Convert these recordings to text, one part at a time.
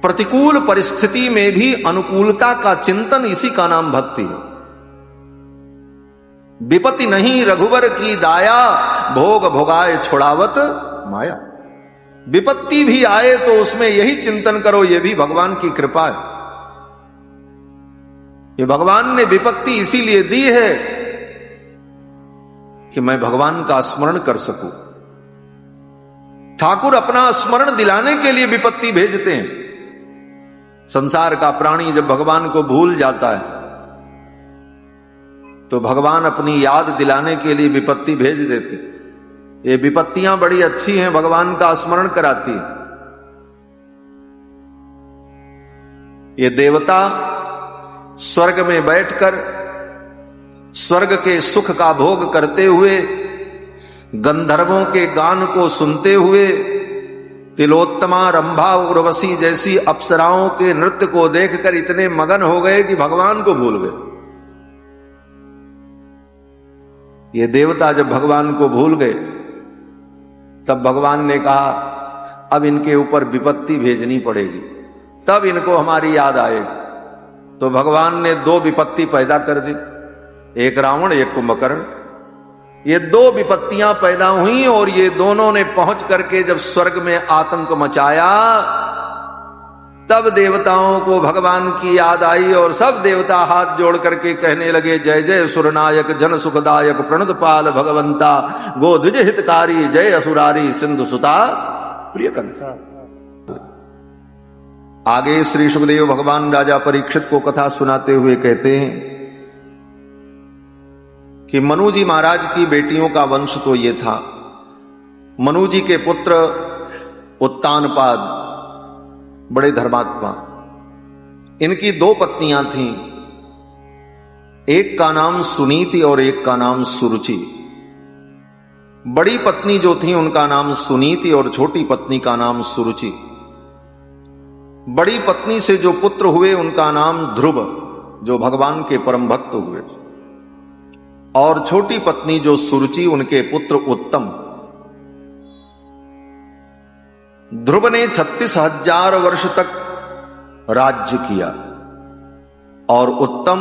प्रतिकूल परिस्थिति में भी अनुकूलता का चिंतन, इसी का नाम भक्ति है। विपत्ति नहीं रघुवर की दाया, भोग भोगाए छुड़ावत माया। विपत्ति भी आए तो उसमें यही चिंतन करो, यह भी भगवान की कृपा है। ये भगवान ने विपत्ति इसीलिए दी है कि मैं भगवान का स्मरण कर सकूं। ठाकुर अपना स्मरण दिलाने के लिए विपत्ति भेजते हैं। संसार का प्राणी जब भगवान को भूल जाता है तो भगवान अपनी याद दिलाने के लिए विपत्ति भेज देते। ये विपत्तियां बड़ी अच्छी हैं, भगवान का स्मरण कराती है। ये देवता स्वर्ग में बैठकर स्वर्ग के सुख का भोग करते हुए, गंधर्वों के गान को सुनते हुए, तिलोत्तमा, रंभा, उर्वशी जैसी अप्सराओं के नृत्य को देखकर इतने मगन हो गए कि भगवान को भूल गए। ये देवता जब भगवान को भूल गए तब भगवान ने कहा अब इनके ऊपर विपत्ति भेजनी पड़ेगी, तब इनको हमारी याद आएगी। तो भगवान ने दो विपत्ति पैदा कर दी, एक रावण एक कुंभकर्ण। ये दो विपत्तियां पैदा हुई और ये दोनों ने पहुंच करके जब स्वर्ग में आतंक मचाया, तब देवताओं को भगवान की याद आई और सब देवता हाथ जोड़ करके कहने लगे, जय जय सुरनायक जन सुखदायक प्रणत पाल भगवंता, गोध्वज हितकारी जय असुरारी सिंधु सुता प्रियकंता। आगे श्री सुखदेव भगवान राजा परीक्षित को कथा सुनाते हुए कहते हैं कि मनु जी महाराज की बेटियों का वंश तो ये था। मनु जी के पुत्र उत्तानपाद बड़े धर्मात्मा, इनकी दो पत्नियां थीं, एक का नाम सुनीति और एक का नाम सुरुचि। बड़ी पत्नी जो थी उनका नाम सुनीति और छोटी पत्नी का नाम सुरुचि। बड़ी पत्नी से जो पुत्र हुए उनका नाम ध्रुव, जो भगवान के परम भक्त हुए, और छोटी पत्नी जो सुरुचि उनके पुत्र उत्तम। ध्रुव ने 36,000 वर्ष तक राज्य किया और उत्तम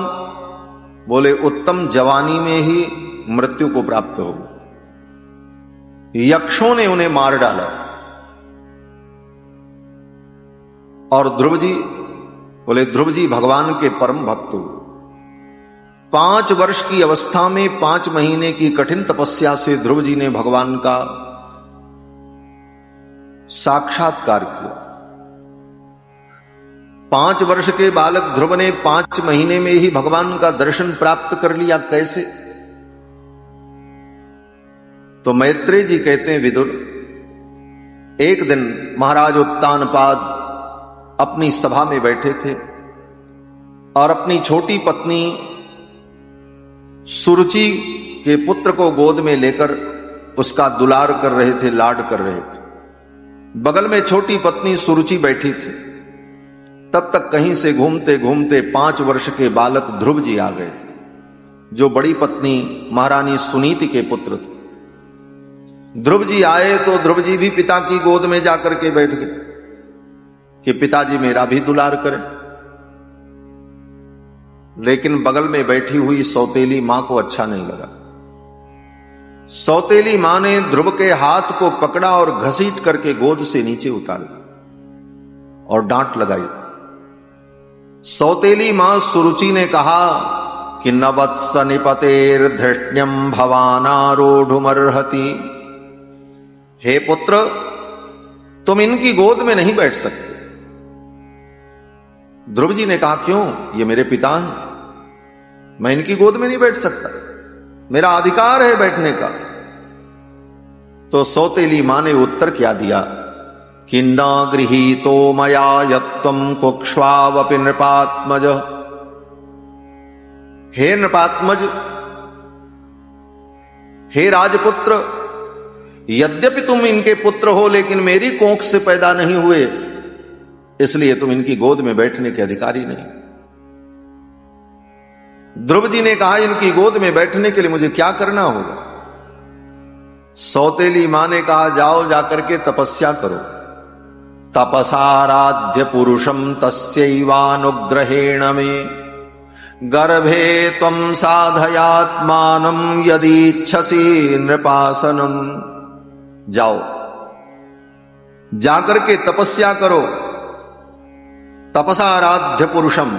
बोले उत्तम जवानी में ही मृत्यु को प्राप्त हो गई। यक्षों ने उन्हें मार डाला। और ध्रुव जी बोले ध्रुव जी भगवान के परम भक्त हो। 5 वर्ष की अवस्था में 5 महीने की कठिन तपस्या से ध्रुव जी ने भगवान का साक्षात्कार किया। 5 वर्ष के बालक ध्रुव ने 5 महीने में ही भगवान का दर्शन प्राप्त कर लिया। कैसे? तो मैत्रेय जी कहते हैं, विदुर, एक दिन महाराज उत्तानपाद अपनी सभा में बैठे थे और अपनी छोटी पत्नी सुरुचि के पुत्र को गोद में लेकर उसका दुलार कर रहे थे, लाड कर रहे थे। बगल में छोटी पत्नी सुरुचि बैठी थी। तब तक कहीं से घूमते घूमते 5 वर्ष के बालक ध्रुव जी आ गए, जो बड़ी पत्नी महारानी सुनीति के पुत्र थे। ध्रुव जी आए तो ध्रुव जी भी पिता की गोद में जाकर के बैठ गए कि पिताजी मेरा भी दुलार करें। लेकिन बगल में बैठी हुई सौतेली मां को अच्छा नहीं लगा। सौतेली मां ने ध्रुव के हाथ को पकड़ा और घसीट करके गोद से नीचे उतारा और डांट लगाई। सौतेली मां सुरुचि ने कहा कि न वत्स निपतेर धृष्ण्यम भवानारूढ़ुमर्हति। हे पुत्र, तुम इनकी गोद में नहीं बैठ सकते। ध्रुव जी ने कहा, क्यों? ये मेरे पिता हैं, मैं इनकी गोद में नहीं बैठ सकता, मेरा अधिकार है बैठने का। तो सौतेली मां ने उत्तर क्या दिया कि न गृहीतो मया यत्त्वं कुक्ष्वावपि नृपात्मज। हे नृपात्मज, हे राजपुत्र, यद्यपि तुम इनके पुत्र हो लेकिन मेरी कोख से पैदा नहीं हुए, इसलिए तुम इनकी गोद में बैठने के अधिकारी नहीं। ध्रुव जी ने कहा, इनकी गोद में बैठने के लिए मुझे क्या करना होगा? सौतेली मां ने कहा, जाओ जाकर के तपस्या करो, तपसाराध्य पुरुषम तस्यैवानुग्रहेण मे गर्भे त्वं साधयात्मानं यदीच्छसि नृपासनम। जाओ, जाकर के तपस्या करो। तपसाराध्य पुरुषम,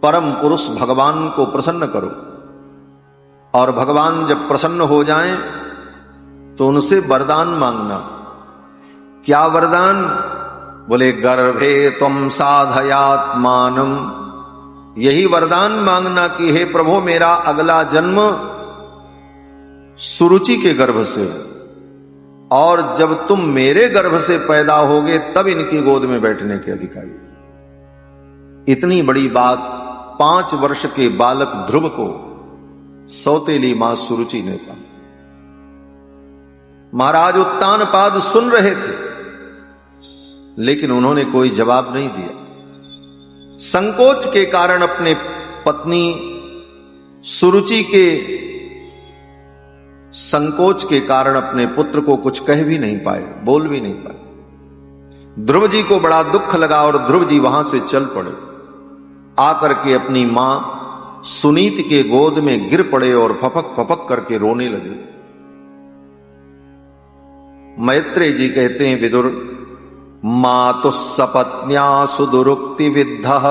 परम पुरुष भगवान को प्रसन्न करो। और भगवान जब प्रसन्न हो जाएं तो उनसे वरदान मांगना। क्या वरदान? बोले गर्भे त्वं साधयात्मानं। यही वरदान मांगना कि हे प्रभु, मेरा अगला जन्म सुरुचि के गर्भ से, और जब तुम मेरे गर्भ से पैदा होगे तब इनकी गोद में बैठने के अधिकारी। इतनी बड़ी बात 5 वर्ष के बालक ध्रुव को सौतेली मां सुरुचि ने कहा। महाराज उत्तानपाद सुन रहे थे, लेकिन उन्होंने कोई जवाब नहीं दिया। संकोच के कारण अपने पत्नी सुरुचि के संकोच के कारण अपने पुत्र को कुछ कह भी नहीं पाए, बोल भी नहीं पाए। ध्रुव जी को बड़ा दुख लगा और ध्रुव जी वहां से चल पड़े। आकर के अपनी मां सुनीति के गोद में गिर पड़े और फपक फपक करके रोने लगे। मैत्रेय जी कहते हैं, विदुर मातु सपत्न्या सुदुरुक्ति विद्धः।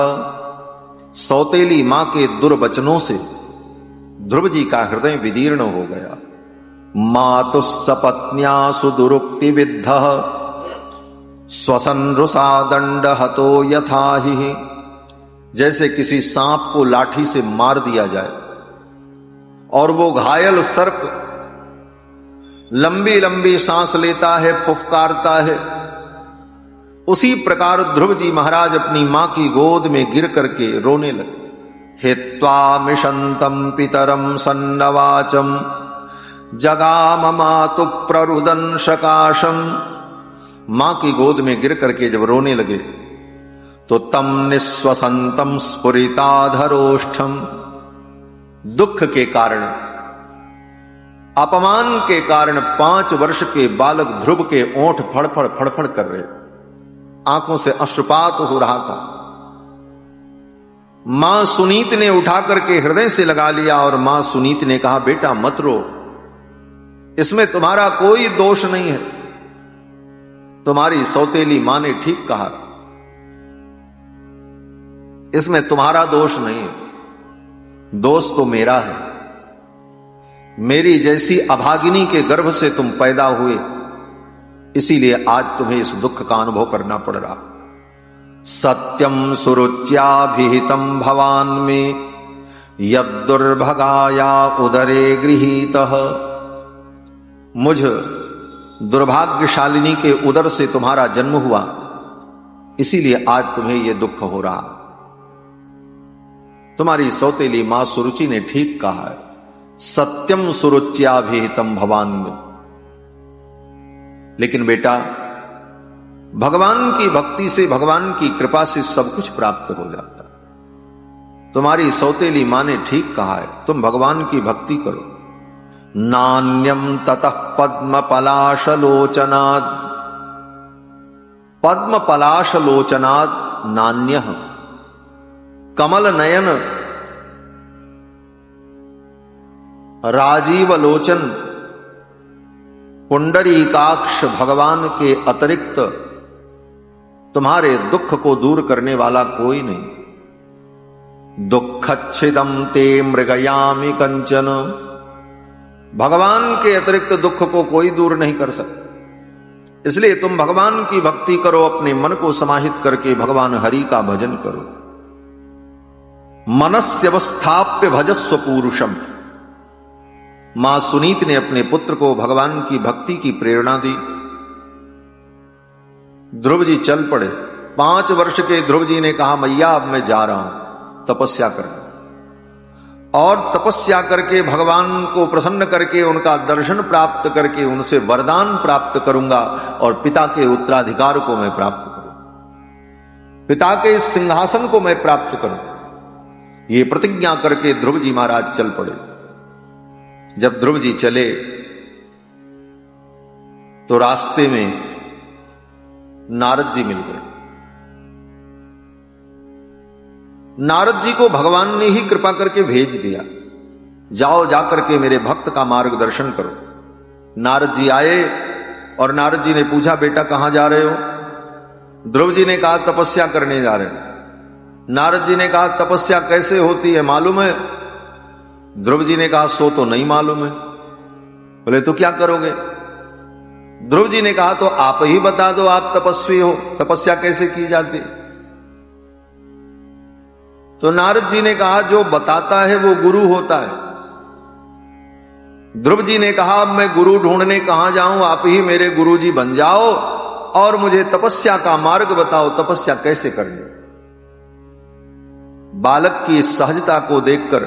सौतेली मां के दुर्वचनों से ध्रुव जी का हृदय विदीर्ण हो गया। मातु सपत्न्या सुदुरुक्ति विद्धः स्वसन रुषा दंड हतो यथा ही। जैसे किसी सांप को लाठी से मार दिया जाए और वो घायल सर्प लंबी लंबी सांस लेता है, फुफकारता है, उसी प्रकार ध्रुव जी महाराज अपनी मां की गोद में गिर करके रोने लगे। हित्वा मिशंतम पितरम सन्नवाचम जगाम मातु प्ररुदन सकाशम। मां की गोद में गिर करके जब रोने लगे तो तम निस्वसंतम स्फुरिताधरोष्ठम। दुख के कारण, अपमान के कारण 5 वर्ष के बालक ध्रुव के ओंठ फड़फड़ फड़फड़ कर रहे, आंखों से अश्रुपात हो रहा था। मां सुनीत ने उठाकर के हृदय से लगा लिया और मां सुनीत ने कहा, बेटा मत रो, इसमें तुम्हारा कोई दोष नहीं है। तुम्हारी सौतेली मां ने ठीक कहा, इसमें तुम्हारा दोष नहीं है, दोष तो मेरा है। मेरी जैसी अभागिनी के गर्भ से तुम पैदा हुए, इसीलिए आज तुम्हें इस दुख का अनुभव करना पड़ रहा। सत्यम सुरुच्याभिहितम भवान में यद्दुर्भगाया उदरे गृहीतः। मुझ दुर्भाग्यशालिनी के उदर से तुम्हारा जन्म हुआ, इसीलिए आज तुम्हें यह दुख हो रहा। तुम्हारी सौतेली मां सुरुचि ने ठीक कहा है, सत्यम सुरुच्याभिहितम भवान में। लेकिन बेटा, भगवान की भक्ति से, भगवान की कृपा से सब कुछ प्राप्त हो जाता। तुम्हारी सौतेली मां ने ठीक कहा है, तुम भगवान की भक्ति करो। नान्यम ततः पद्म पलाशलोचनाद, पद्म पलाशलोचनाद नान्यः। कमल नयन राजीव लोचन पुंडरीकाक्ष भगवान के अतिरिक्त तुम्हारे दुख को दूर करने वाला कोई नहीं। दुःखच्छिदं ते मृगयामि कंचन। भगवान के अतिरिक्त दुख को कोई दूर नहीं कर सकता। इसलिए तुम भगवान की भक्ति करो, अपने मन को समाहित करके भगवान हरि का भजन करो। मनस्यवस्थाप्य भजस्व पूरुषम। मां सुनीत ने अपने पुत्र को भगवान की भक्ति की प्रेरणा दी। ध्रुव जी चल पड़े। 5 वर्ष के ध्रुव जी ने कहा, मैया अब मैं जा रहा हूं तपस्या करने, और तपस्या करके भगवान को प्रसन्न करके उनका दर्शन प्राप्त करके उनसे वरदान प्राप्त करूंगा और पिता के उत्तराधिकार को मैं प्राप्त करूं, पिता के सिंहासन को मैं प्राप्त करूं। ये प्रतिज्ञा करके ध्रुव जी महाराज चल पड़े। जब ध्रुव जी चले तो रास्ते में नारद जी मिल गए। नारद जी को भगवान ने ही कृपा करके भेज दिया, जाओ जाकर के मेरे भक्त का मार्गदर्शन करो। नारद जी आए और नारद जी ने पूछा, बेटा कहां जा रहे हो? ध्रुव जी ने कहा, तपस्या करने जा रहे हैं। नारद जी ने कहा, तपस्या कैसे होती है मालूम है? ध्रुव जी ने कहा, सो तो नहीं मालूम है। बोले तो क्या करोगे? ध्रुव जी ने कहा, तो आप ही बता दो, आप तपस्वी हो, तपस्या कैसे की जाती? तो नारद जी ने कहा, जो बताता है वो गुरु होता है। ध्रुव जी ने कहा, अब मैं गुरु ढूंढने कहां जाऊं, आप ही मेरे गुरु जी बन जाओ और मुझे तपस्या का मार्ग बताओ, तपस्या कैसे करनी। बालक की सहजता को देखकर,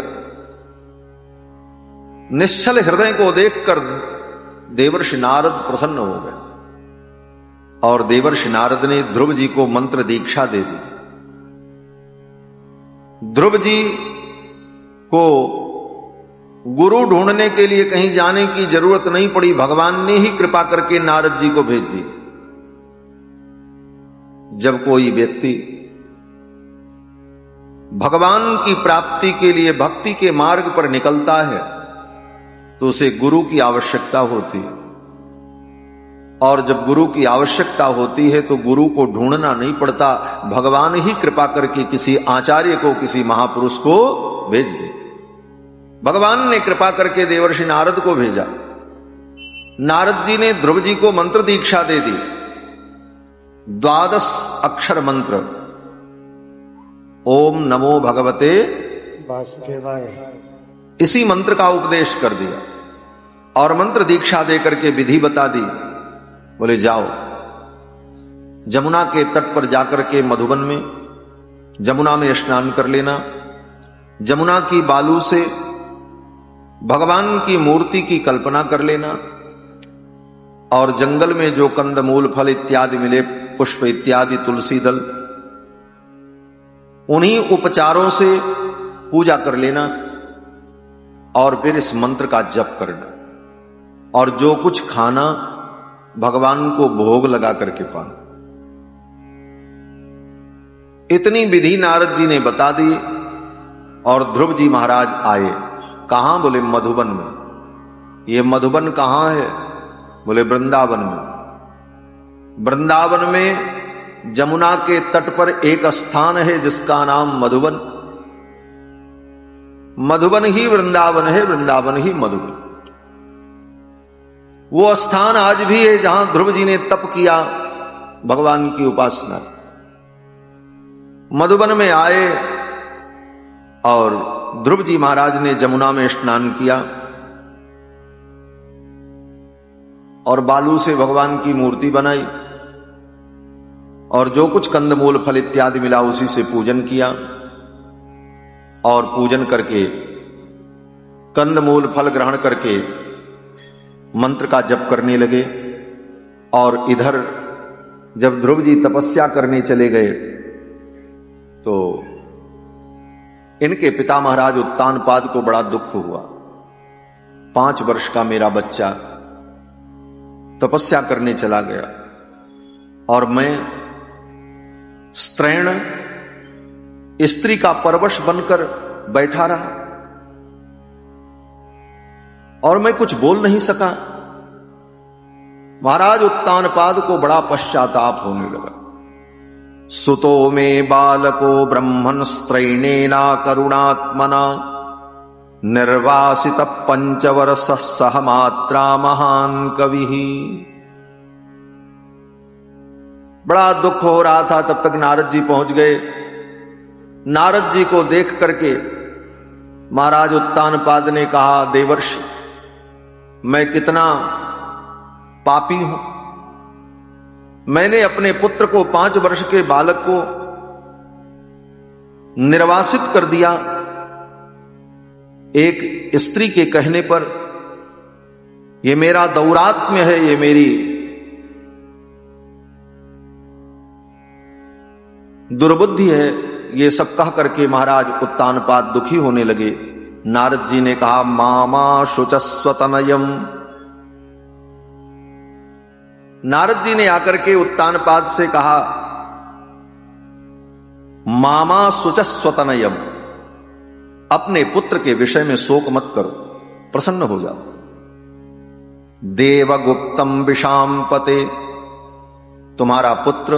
निश्चल हृदय को देखकर देवर्षि नारद प्रसन्न हो गए और देवर्षि नारद ने ध्रुव जी को मंत्र दीक्षा दे दी। ध्रुव जी को गुरु ढूंढने के लिए कहीं जाने की जरूरत नहीं पड़ी, भगवान ने ही कृपा करके नारद जी को भेज दी। जब कोई व्यक्ति भगवान की प्राप्ति के लिए भक्ति के मार्ग पर निकलता है तो उसे गुरु की आवश्यकता होती है, और जब गुरु की आवश्यकता होती है तो गुरु को ढूंढना नहीं पड़ता, भगवान ही कृपा करके किसी आचार्य को, किसी महापुरुष को भेज देते। भगवान ने कृपा करके देवर्षि नारद को भेजा। नारद जी ने ध्रुव जी को मंत्र दीक्षा दे दी, 12 अक्षर मंत्र, ओम नमो भगवते वासुदेवाय, इसी मंत्र का उपदेश कर दिया और मंत्र दीक्षा देकर के विधि बता दी। बोले जाओ जमुना के तट पर जाकर के मधुबन में जमुना में स्नान कर लेना, जमुना की बालू से भगवान की मूर्ति की कल्पना कर लेना और जंगल में जो कंदमूल फल इत्यादि मिले, पुष्प इत्यादि, तुलसी दल, उन्हीं उपचारों से पूजा कर लेना और फिर इस मंत्र का जप करना, और जो कुछ खाना भगवान को भोग लगा करके पाना। इतनी विधि नारद जी ने बता दी और ध्रुव जी महाराज आए। कहां? बोले मधुबन में। ये मधुबन कहां है? बोले वृंदावन में। वृंदावन में जमुना के तट पर एक स्थान है जिसका नाम मधुबन। मधुबन ही वृंदावन है, वृंदावन ही मधुबन। वो स्थान आज भी है जहां ध्रुव जी ने तप किया, भगवान की उपासना। मधुबन में आए और ध्रुव जी महाराज ने जमुना में स्नान किया और बालू से भगवान की मूर्ति बनाई और जो कुछ कंदमूल फल इत्यादि मिला उसी से पूजन किया, और पूजन करके कंदमूल फल ग्रहण करके मंत्र का जप करने लगे। और इधर जब ध्रुव जी तपस्या करने चले गए तो इनके पिता महाराज उत्तानपाद को बड़ा दुख हुआ। 5 वर्ष का मेरा बच्चा तपस्या करने चला गया और मैं स्त्रैण स्त्री का परवश बनकर बैठा रहा और मैं कुछ बोल नहीं सका। महाराज उत्तानपाद को बड़ा पश्चाताप होने लगा। सुतो में बालको ब्रह्मन् स्त्रैणेना करुणात्मना निर्वासित 5 वर्ष सह मात्रा महान कवि। बड़ा दुख हो रहा था, तब तक नारद जी पहुंच गए। नारद जी को देख करके महाराज उत्तानपाद ने कहा, देवर्षि मैं कितना पापी हूं, मैंने अपने पुत्र को 5 वर्ष के बालक को निर्वासित कर दिया एक स्त्री के कहने पर। यह मेरा दौरात्म्य है, ये मेरी दुर्बुद्धि है। ये सब कह करके महाराज उत्तानपाद दुखी होने लगे। नारद जी ने कहा, मामा शुचस्वतनयम, नारद जी ने आकर के उत्तानपाद से कहा, मामा सुचस्वतनयम, अपने पुत्र के विषय में शोक मत करो, प्रसन्न हो जाओ। देवगुप्तम विषाम पते, तुम्हारा पुत्र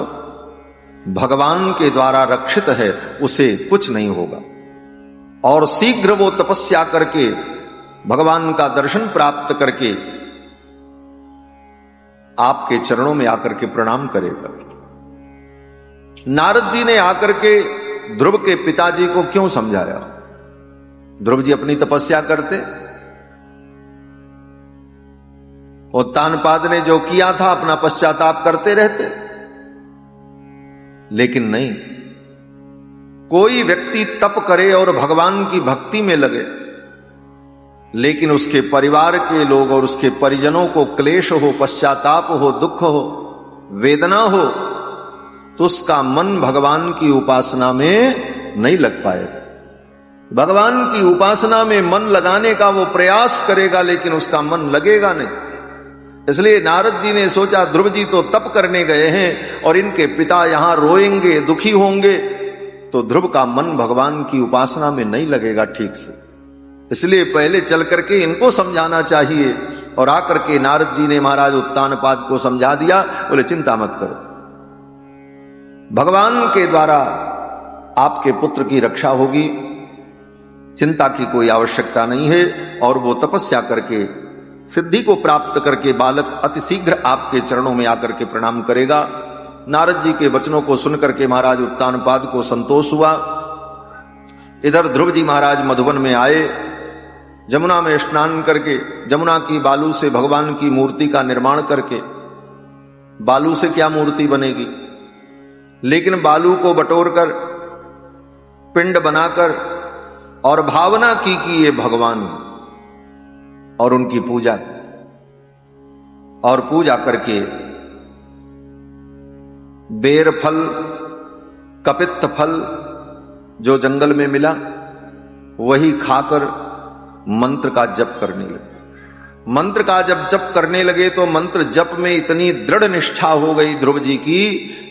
भगवान के द्वारा रक्षित है, उसे कुछ नहीं होगा। और शीघ्र वो तपस्या करके भगवान का दर्शन प्राप्त करके आपके चरणों में आकर के प्रणाम करेगा। नारद जी ने आकर के ध्रुव के पिताजी को क्यों समझाया? ध्रुव जी अपनी तपस्या करते, उत्तानपाद ने जो किया था अपना पश्चाताप करते रहते। लेकिन नहीं, कोई व्यक्ति तप करे और भगवान की भक्ति में लगे, लेकिन उसके परिवार के लोग और उसके परिजनों को क्लेश हो, पश्चाताप हो, दुख हो, वेदना हो, तो उसका मन भगवान की उपासना में नहीं लग पाएगा। भगवान की उपासना में मन लगाने का वो प्रयास करेगा, लेकिन उसका मन लगेगा नहीं। इसलिए नारद जी ने सोचा, ध्रुव जी तो तप करने गए हैं और इनके पिता यहां रोएंगे, दुखी होंगे, तो ध्रुव का मन भगवान की उपासना में नहीं लगेगा ठीक से। इसलिए पहले चल करके इनको समझाना चाहिए। और आकर के नारद जी ने महाराज उत्तानपाद को समझा दिया, बोले चिंता मत करो, भगवान के द्वारा आपके पुत्र की रक्षा होगी, चिंता की कोई आवश्यकता नहीं है। और वो तपस्या करके सिद्धि को प्राप्त करके बालक अति शीघ्र आपके चरणों में आकर के प्रणाम करेगा। नारद जी के वचनों को सुनकर के महाराज उत्तानपाद को संतोष हुआ। इधर ध्रुव जी महाराज मधुबन में आए, जमुना में स्नान करके, जमुना की बालू से भगवान की मूर्ति का निर्माण करके, बालू से क्या मूर्ति बनेगी, लेकिन बालू को बटोरकर पिंड बनाकर और भावना की कि ये भगवान, और उनकी पूजा, और पूजा करके बेर फल, कपित्थ फल जो जंगल में मिला वही खाकर मंत्र का जप करने लगे। मंत्र का जब जप करने लगे तो मंत्र जप में इतनी दृढ़ निष्ठा हो गई ध्रुव जी की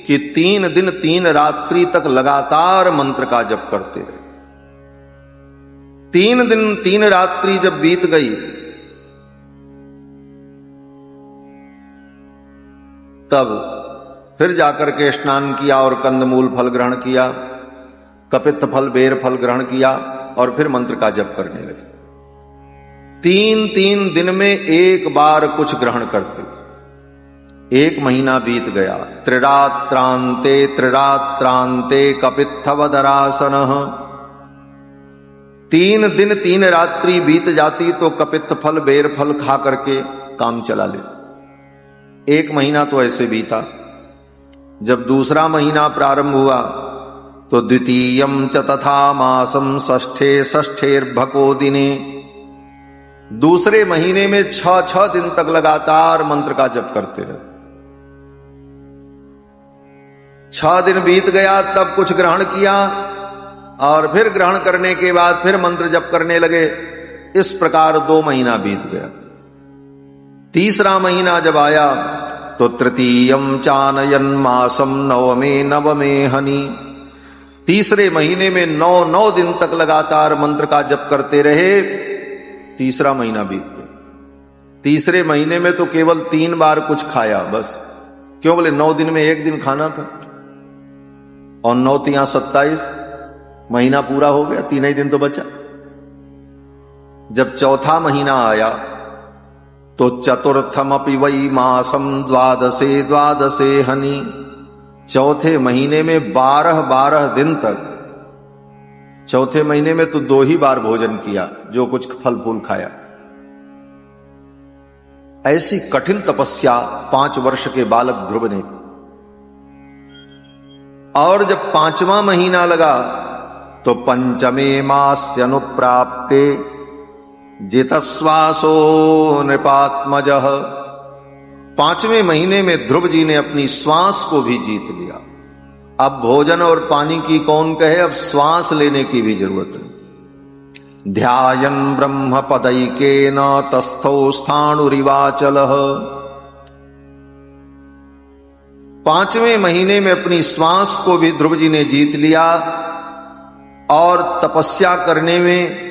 कि 3 दिन 3 रात्रि तक लगातार मंत्र का जप करते रहे। 3 दिन 3 रात्रि जब बीत गई, तब फिर जाकर के स्नान किया और कंदमूल फल ग्रहण किया, कपित्थ फल, बेर फल ग्रहण किया और फिर मंत्र का जप करने लगे। 3 दिन में एक बार कुछ ग्रहण करते। 1 महीना बीत गया। त्रिरात्रांते त्रिरात्रांते कपित्थवदरासन। 3 दिन 3 रात्रि बीत जाती तो कपित्थ फल, बेर फल खा करके काम चला ले। 1 महीना तो ऐसे बीता। जब दूसरा महीना प्रारंभ हुआ तो द्वितीयम च तथा मासम षष्ठेर्भको दिने। दूसरे महीने में 6 दिन तक लगातार मंत्र का जप करते रहे। 6 दिन बीत गया, तब कुछ ग्रहण किया और फिर ग्रहण करने के बाद फिर मंत्र जप करने लगे। इस प्रकार 2 महीना बीत गया। तीसरा महीना जब आया तो तृतीयम चानयन मासम नवमे हनि। तीसरे महीने में 9 दिन तक लगातार मंत्र का जप करते रहे। तीसरा महीना बीत गया। तीसरे महीने में तो केवल 3 बार कुछ खाया बस। क्यों? बोले 9 दिन में 1 दिन खाना था और 9 तिया 27, महीना पूरा हो गया, 3 ही दिन तो बचा। जब चौथा महीना आया तो चतुर्थमपि वै मासम द्वादशे हनि। चौथे महीने में 12 दिन तक, चौथे महीने में तो 2 ही बार भोजन किया, जो कुछ फल फूल खाया। ऐसी कठिन तपस्या 5 वर्ष के बालक ध्रुव ने। और जब 5वां महीना लगा तो पंचमे मास्यनुप्राप्ते जेतस्वासो नृपात्मजः। 5वें महीने में ध्रुव जी ने अपनी श्वास को भी जीत लिया। अब भोजन और पानी की कौन कहे, अब श्वास लेने की भी जरूरत नहीं। ध्यायन् ब्रह्म पदैकेन तस्थौ स्थाणुरिवाचलः। 5वें महीने में अपनी श्वास को भी ध्रुव जी ने जीत लिया और तपस्या करने में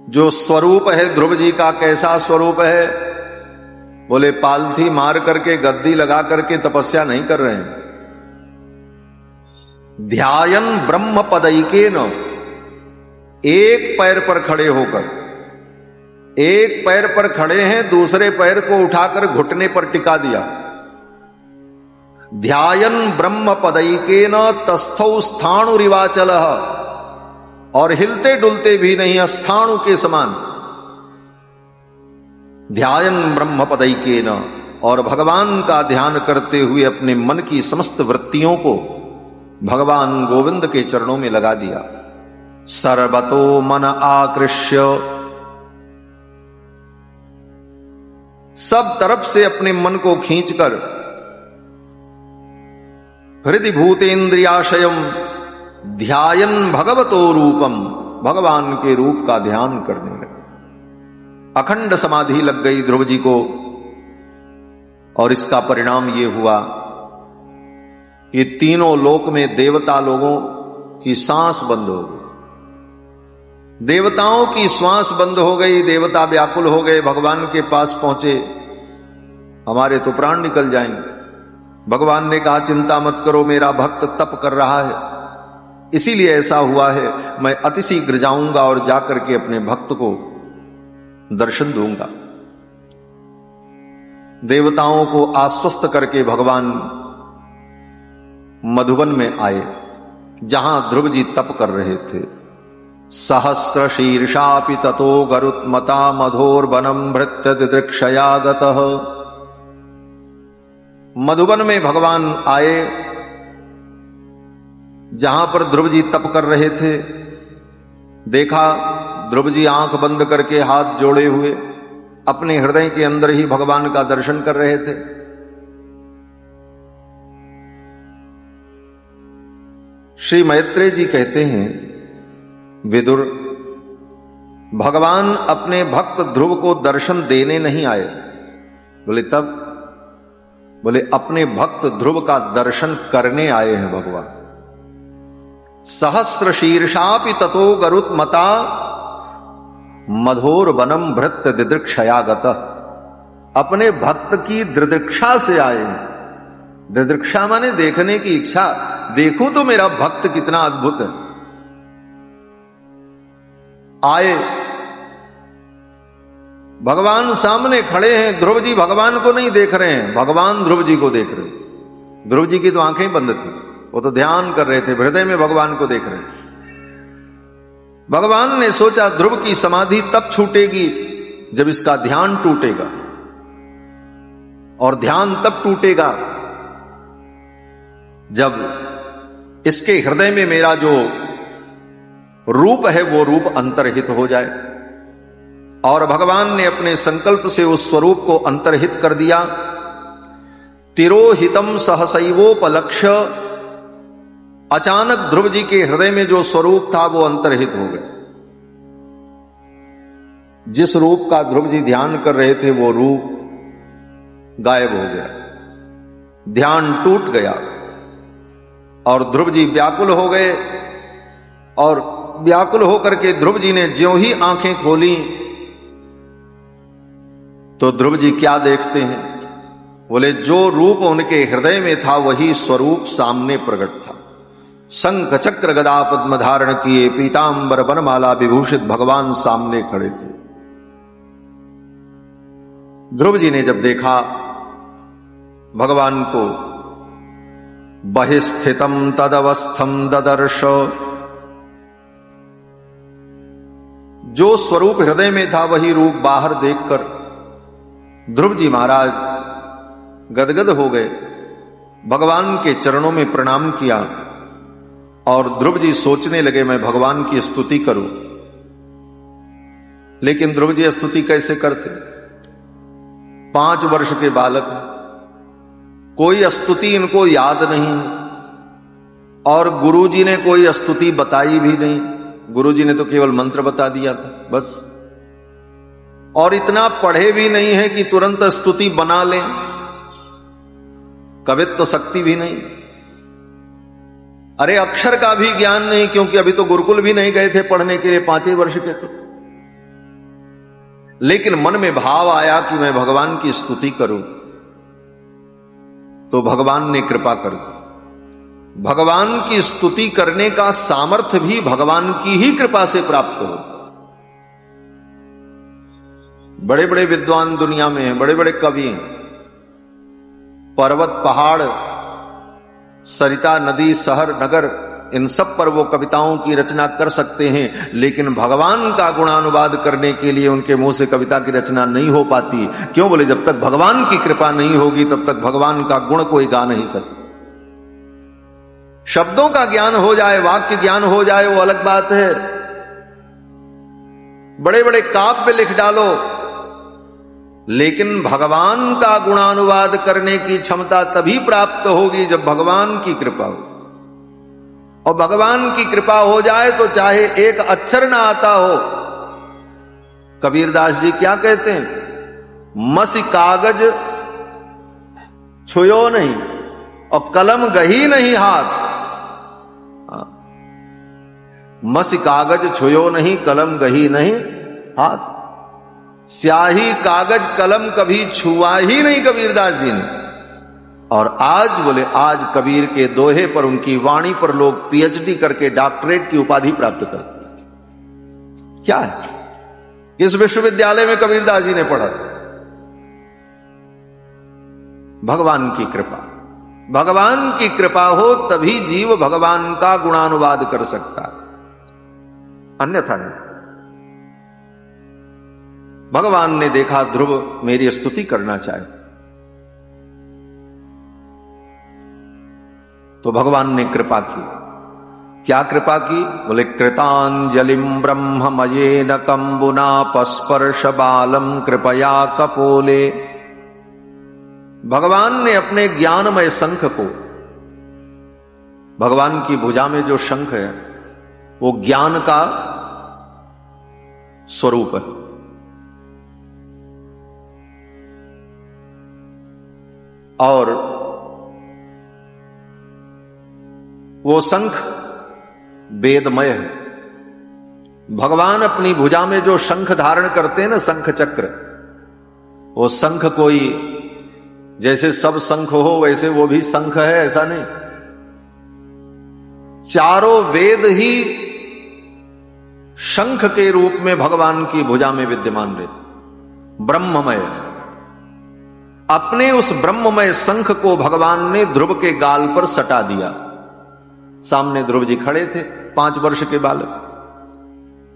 जो स्वरूप है ध्रुव जी का, कैसा स्वरूप है? बोले पालथी मार करके, गद्दी लगा करके तपस्या नहीं कर रहे हैं। ध्यायन ब्रह्म पदैकेन, एक पैर पर खड़े होकर, एक पैर पर खड़े हैं, दूसरे पैर को उठाकर घुटने पर टिका दिया। ध्यायन ब्रह्म पदैकेन तस्थौ स्थाणुरिवाचलः, और हिलते डुलते भी नहीं, स्थाणु के समान। ध्यायन ब्रह्म पदैकेन, और भगवान का ध्यान करते हुए अपने मन की समस्त वृत्तियों को भगवान गोविंद के चरणों में लगा दिया। सर्वतो मन आकृष्य, सब तरफ से अपने मन को खींचकर हृदय भूतेन्द्रियाशयम ध्यायन भगवतो रूपम, भगवान के रूप का ध्यान करने लगे। अखंड समाधि लग गई ध्रुव जी को, और इसका परिणाम ये हुआ कि तीनों लोक में देवता लोगों की सांस बंद हो गई। देवताओं की श्वास बंद हो गई, देवता व्याकुल हो गए, भगवान के पास पहुंचे, हमारे तो प्राण निकल जाएंगे। भगवान ने कहा चिंता मत करो, मेरा भक्त तप कर रहा है, इसीलिए ऐसा हुआ है। मैं अतिशीघ्र जाऊंगा और जाकर के अपने भक्त को दर्शन दूंगा। देवताओं को आश्वस्त करके भगवान मधुबन में आए, जहां ध्रुव जी तप कर रहे थे। सहस्र शीर्षापि ततो गरुत्मता मधोर्वनम भृत्य दिदृक्षयागतः। मधुबन में भगवान आए, जहां पर ध्रुव जी तप कर रहे थे। देखा ध्रुव जी आंख बंद करके हाथ जोड़े हुए अपने हृदय के अंदर ही भगवान का दर्शन कर रहे थे। श्री मैत्रेय जी कहते हैं, विदुर, भगवान अपने भक्त ध्रुव को दर्शन देने नहीं आए। बोले तब? बोले अपने भक्त ध्रुव का दर्शन करने आए हैं भगवान। सहस्र शीर्षापि ततो गरुत्मता मधोर वनम भृत्य दिदृक्षयागतः। अपने भक्त की दिदृक्षा से आए। दिदृक्षा माने देखने की इच्छा, देखूं तो मेरा भक्त कितना अद्भुत है। आए, भगवान सामने खड़े हैं, ध्रुव जी भगवान को नहीं देख रहे हैं, भगवान ध्रुव जी को देख रहे हैं। ध्रुव जी की तो आंखें बंद थी, वो तो ध्यान कर रहे थे, हृदय में भगवान को देख रहे हैं। भगवान ने सोचा ध्रुव की समाधि तब छूटेगी जब इसका ध्यान टूटेगा, और ध्यान तब टूटेगा जब इसके हृदय में मेरा जो रूप है वो रूप अंतर्हित हो जाए। और भगवान ने अपने संकल्प से उस स्वरूप को अंतर्हित कर दिया। तिरोहितम सहसैवोपलक्ष्य, अचानक ध्रुव जी के हृदय में जो स्वरूप था वो अंतर्हित हो गया। जिस रूप का ध्रुव जी ध्यान कर रहे थे वो रूप गायब हो गया, ध्यान टूट गया, और ध्रुव जी व्याकुल हो गए। और व्याकुल होकर के ध्रुव जी ने ज्यों ही आंखें खोली तो ध्रुव जी क्या देखते हैं? बोले जो रूप उनके हृदय में था वही स्वरूप सामने प्रकट था। शंख चक्र गदा पद्म धारण किए, पीतांबर वनमाला विभूषित भगवान सामने खड़े थे। ध्रुव जी ने जब देखा भगवान को, बहिस्थितम तदवस्थम ददर्श, जो स्वरूप हृदय में था वही रूप बाहर देखकर ध्रुव जी महाराज गदगद हो गए, भगवान के चरणों में प्रणाम किया। और ध्रुव जी सोचने लगे मैं भगवान की स्तुति करूं। लेकिन ध्रुव जी स्तुति कैसे करते? 5 वर्ष के बालक, कोई स्तुति इनको याद नहीं, और गुरुजी ने कोई स्तुति बताई भी नहीं। गुरुजी ने तो केवल मंत्र बता दिया था बस। और इतना पढ़े भी नहीं है कि तुरंत स्तुति बना लें, कवित्व तो शक्ति भी नहीं, अरे अक्षर का भी ज्ञान नहीं, क्योंकि अभी तो गुरुकुल भी नहीं गए थे पढ़ने के लिए, 5 वर्ष के थे। लेकिन मन में भाव आया कि मैं भगवान की स्तुति करूं, तो भगवान ने कृपा कर दी। भगवान की स्तुति करने का सामर्थ्य भी भगवान की ही कृपा से प्राप्त हो। बड़े बड़े विद्वान दुनिया में हैं, बड़े बड़े कवि हैं, पर्वत पहाड़ सरिता नदी शहर नगर इन सब पर वो कविताओं की रचना कर सकते हैं, लेकिन भगवान का गुणानुवाद करने के लिए उनके मुंह से कविता की रचना नहीं हो पाती। क्यों बोले, जब तक भगवान की कृपा नहीं होगी तब तक भगवान का गुण कोई गा नहीं सके। शब्दों का ज्ञान हो जाए, वाक्य ज्ञान हो जाए, वो अलग बात है। बड़े बड़े काव्य लिख डालो, लेकिन भगवान का गुणानुवाद करने की क्षमता तभी प्राप्त होगी जब भगवान की कृपा हो। और भगवान की कृपा हो जाए तो चाहे एक अक्षर ना आता हो। कबीरदास जी क्या कहते हैं, मसी कागज छुयो नहीं और कलम गही नहीं हाथ। मसी कागज छुयो नहीं, कलम गही नहीं हाथ। स्याही कागज कलम कभी छुआ ही नहीं कबीरदास जी ने। और आज बोले, आज कबीर के दोहे पर, उनकी वाणी पर लोग पीएचडी करके डॉक्टरेट की उपाधि प्राप्त करते। क्या है, इस विश्वविद्यालय में कबीरदास जी ने पढ़ा। भगवान की कृपा, भगवान की कृपा हो तभी जीव भगवान का गुणानुवाद कर सकता है, अन्यथा नहीं। भगवान ने देखा ध्रुव मेरी स्तुति करना चाहे, तो भगवान ने कृपा की। क्या कृपा की, बोले कृतांजलिम ब्रह्ममयेन कंबुना पस्पर्श बालम कृपया कपोले। भगवान ने अपने ज्ञानमय शंख को, भगवान की भुजा में जो शंख है वो ज्ञान का स्वरूप है। और वो शंख वेदमय है। भगवान अपनी भुजा में जो शंख धारण करते हैं ना, शंख चक्र, वो शंख कोई जैसे सब शंख हो वैसे वो भी शंख है, ऐसा नहीं। चारों वेद ही शंख के रूप में भगवान की भुजा में विद्यमान रहे। ब्रह्ममय, अपने उस ब्रह्ममय शंख को भगवान ने ध्रुव के गाल पर सटा दिया। सामने ध्रुव जी खड़े थे, 5 वर्ष के बालक।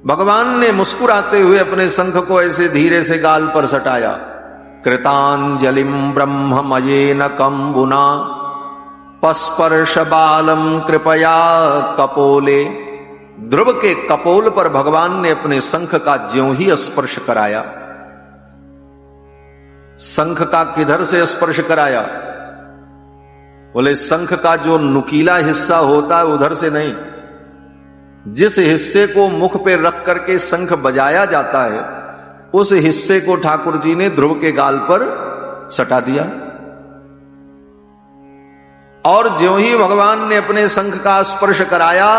भगवान ने मुस्कुराते हुए अपने शंख को ऐसे धीरे से गाल पर सटाया। कृतांजलिम ब्रह्ममयेन कंबुना पस्पर्श बालम कृपया कपोले। ध्रुव के कपोल पर भगवान ने अपने शंख का ज्यों ही स्पर्श कराया। शंख का किधर से स्पर्श कराया, बोले शंख का जो नुकीला हिस्सा होता है उधर से नहीं, जिस हिस्से को मुख पे रख करके शंख बजाया जाता है उस हिस्से को ठाकुर जी ने ध्रुव के गाल पर सटा दिया। और ज्यों ही भगवान ने अपने शंख का स्पर्श कराया,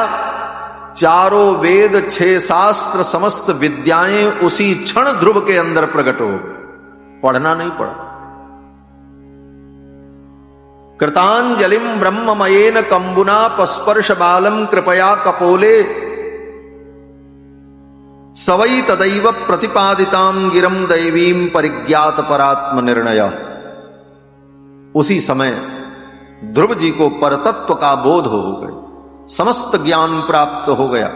चारों वेद 6 शास्त्र समस्त विद्याएं उसी क्षण ध्रुव के अंदर प्रकट हो। पढ़ना नहीं पड़ा। कृतांजलिम ब्रह्ममयेन कंबुना पस्पर्श बालम कृपया कपोले सवै तदैव प्रतिपादितां गिरम दैवीं परिज्ञात परात्म निर्णय। उसी समय ध्रुव जी को परतत्व का बोध हो गए, समस्त ज्ञान प्राप्त हो गया।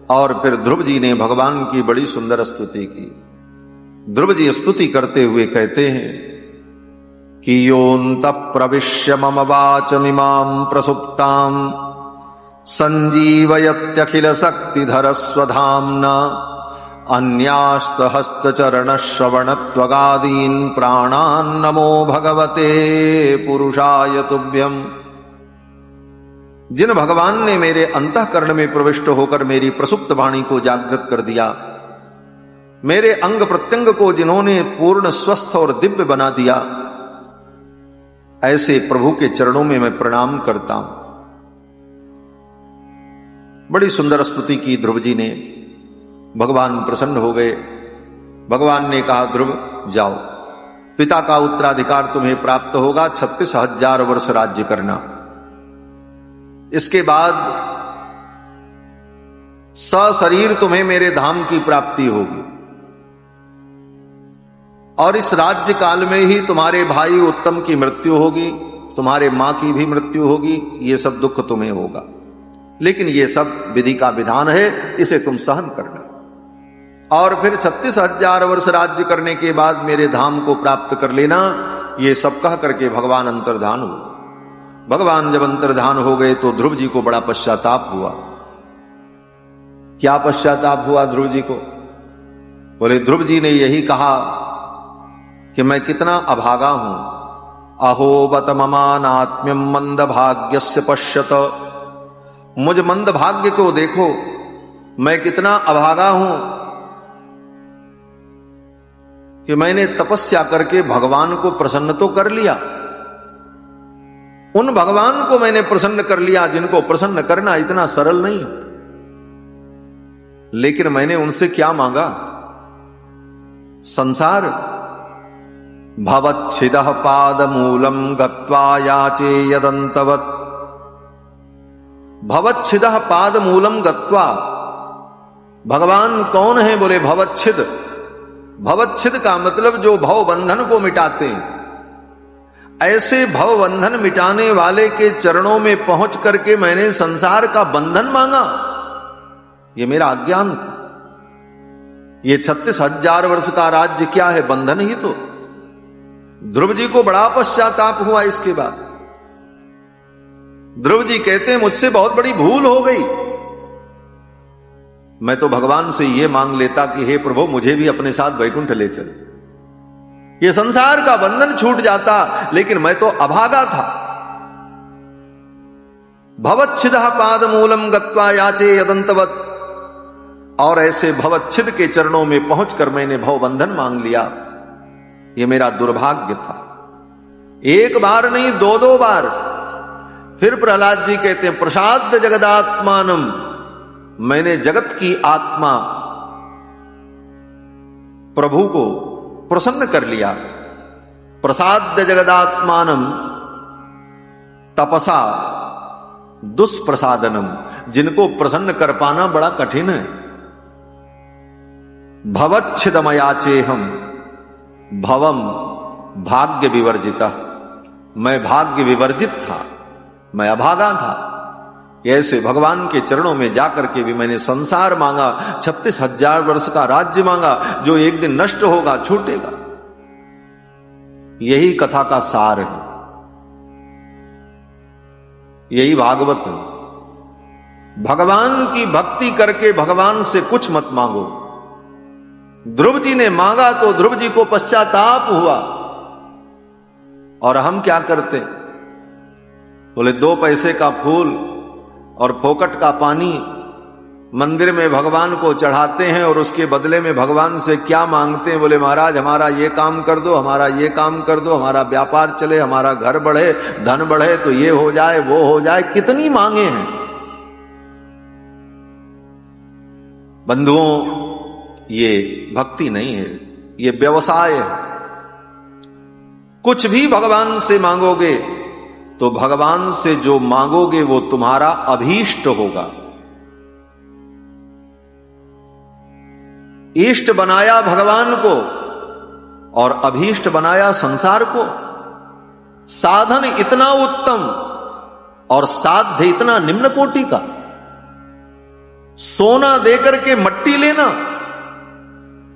और फिर ध्रुव जी ने भगवान की बड़ी सुंदर स्तुति की। ध्रुव जी स्तुति करते हुए कहते हैं कि योऽन्तः प्रविश्य मम वाचमिमां प्रसुप्तां संजीवयत्यखिल शक्तिधर स्वधाम्ना अन्यास्त हस्तचरण श्रवणत्वगादीन् प्राणान् नमो भगवते पुरुषाय तुभ्यम्। जिन भगवान ने मेरे अंतःकरण में प्रविष्ट होकर मेरी प्रसुप्त वाणी को जागृत कर दिया, मेरे अंग प्रत्यंग को जिन्होंने पूर्ण स्वस्थ और दिव्य बना दिया, ऐसे प्रभु के चरणों में मैं प्रणाम करता हूं। बड़ी सुंदर स्तुति की ध्रुव जी ने। भगवान प्रसन्न हो गए। भगवान ने कहा, ध्रुव जाओ, पिता का उत्तराधिकार तुम्हें प्राप्त होगा, 36,000 वर्ष राज्य करना। इसके बाद सशरीर तुम्हें मेरे धाम की प्राप्ति होगी, और इस राज्य काल में ही तुम्हारे भाई उत्तम की मृत्यु होगी, तुम्हारे मां की भी मृत्यु होगी। ये सब दुख तुम्हें होगा, लेकिन ये सब विधि का विधान है, इसे तुम सहन करना। और फिर 36,000 वर्ष राज्य करने के बाद मेरे धाम को प्राप्त कर लेना। ये सब कह करके भगवान अंतर्धान हुए। भगवान जब अंतर्धान हो गए तो ध्रुव जी को बड़ा पश्चाताप हुआ। क्या पश्चाताप हुआ ध्रुव जी को? बोले, ध्रुव जी ने यही कहा कि मैं कितना अभागा हूं। अहो बत ममानात्म्यम मंद भाग्यस्य पश्यत। मुझ मंद भाग्य को देखो, मैं कितना अभागा हूं कि मैंने तपस्या करके भगवान को प्रसन्न तो कर लिया। उन भगवान को मैंने प्रसन्न कर लिया जिनको प्रसन्न करना इतना सरल नहीं, लेकिन मैंने उनसे क्या मांगा? संसार। भवच्छिदः पादमूलम गत्वा याचे यदंतवत्। भवच्छिदः पादमूलम गत्वा। भगवान कौन है? बोले, भवच्छिद। भवच्छिद का मतलब जो भव बंधन को मिटाते हैं। ऐसे भव बंधन मिटाने वाले के चरणों में पहुंच करके मैंने संसार का बंधन मांगा। ये मेरा अज्ञान। ये 36,000 वर्ष का राज्य क्या है? बंधन ही तो। ध्रुव जी को बड़ा पश्चाताप हुआ इसके बाद। ध्रुव जी कहते हैं, मुझसे बहुत बड़ी भूल हो गई। मैं तो भगवान से ये मांग लेता कि हे प्रभु, मुझे भी अपने साथ वैकुंठ ले चल, ये संसार का बंधन छूट जाता, लेकिन मैं तो अभागा था। भवच्छिदः पादमूलम गत्वा याचे यदंतवत्। और ऐसे भवच्छिद के चरणों में पहुंचकर मैंने भवबंधन मांग लिया। ये मेरा दुर्भाग्य था। एक बार नहीं, 2 बार। फिर प्रहलाद जी कहते हैं, प्रसाद जगदात्मानम। मैंने जगत की आत्मा प्रभु को प्रसन्न कर लिया। प्रसाद जगदात्मानम तपसा दुष्प्रसादनम। जिनको प्रसन्न कर पाना बड़ा कठिन है। भवच्छिदमयाचेहम भवम भाग्य विवर्जिता। मैं भाग्य विवर्जित था, मैं अभागा था। ऐसे भगवान के चरणों में जाकर के भी मैंने संसार मांगा, 36,000 वर्ष का राज्य मांगा, जो एक दिन नष्ट होगा, छूटेगा। यही कथा का सार है, यही भागवत है। भगवान की भक्ति करके भगवान से कुछ मत मांगो। ध्रुव जी ने मांगा तो ध्रुव जी को पश्चाताप हुआ। और हम क्या करते? बोले, 2 पैसे का फूल और फोकट का पानी मंदिर में भगवान को चढ़ाते हैं, और उसके बदले में भगवान से क्या मांगते हैं? बोले, महाराज हमारा ये काम कर दो, हमारा ये काम कर दो, हमारा व्यापार चले, हमारा घर बढ़े, धन बढ़े, तो ये हो जाए, वो हो जाए। कितनी मांगे हैं बंधुओं। ये भक्ति नहीं है, ये व्यवसाय है। कुछ भी भगवान से मांगोगे तो भगवान से जो मांगोगे वो तुम्हारा अभीष्ट होगा। इष्ट बनाया भगवान को और अभीष्ट बनाया संसार को। साधन इतना उत्तम और साध्य इतना निम्न कोटि का। सोना देकर के मट्टी लेना,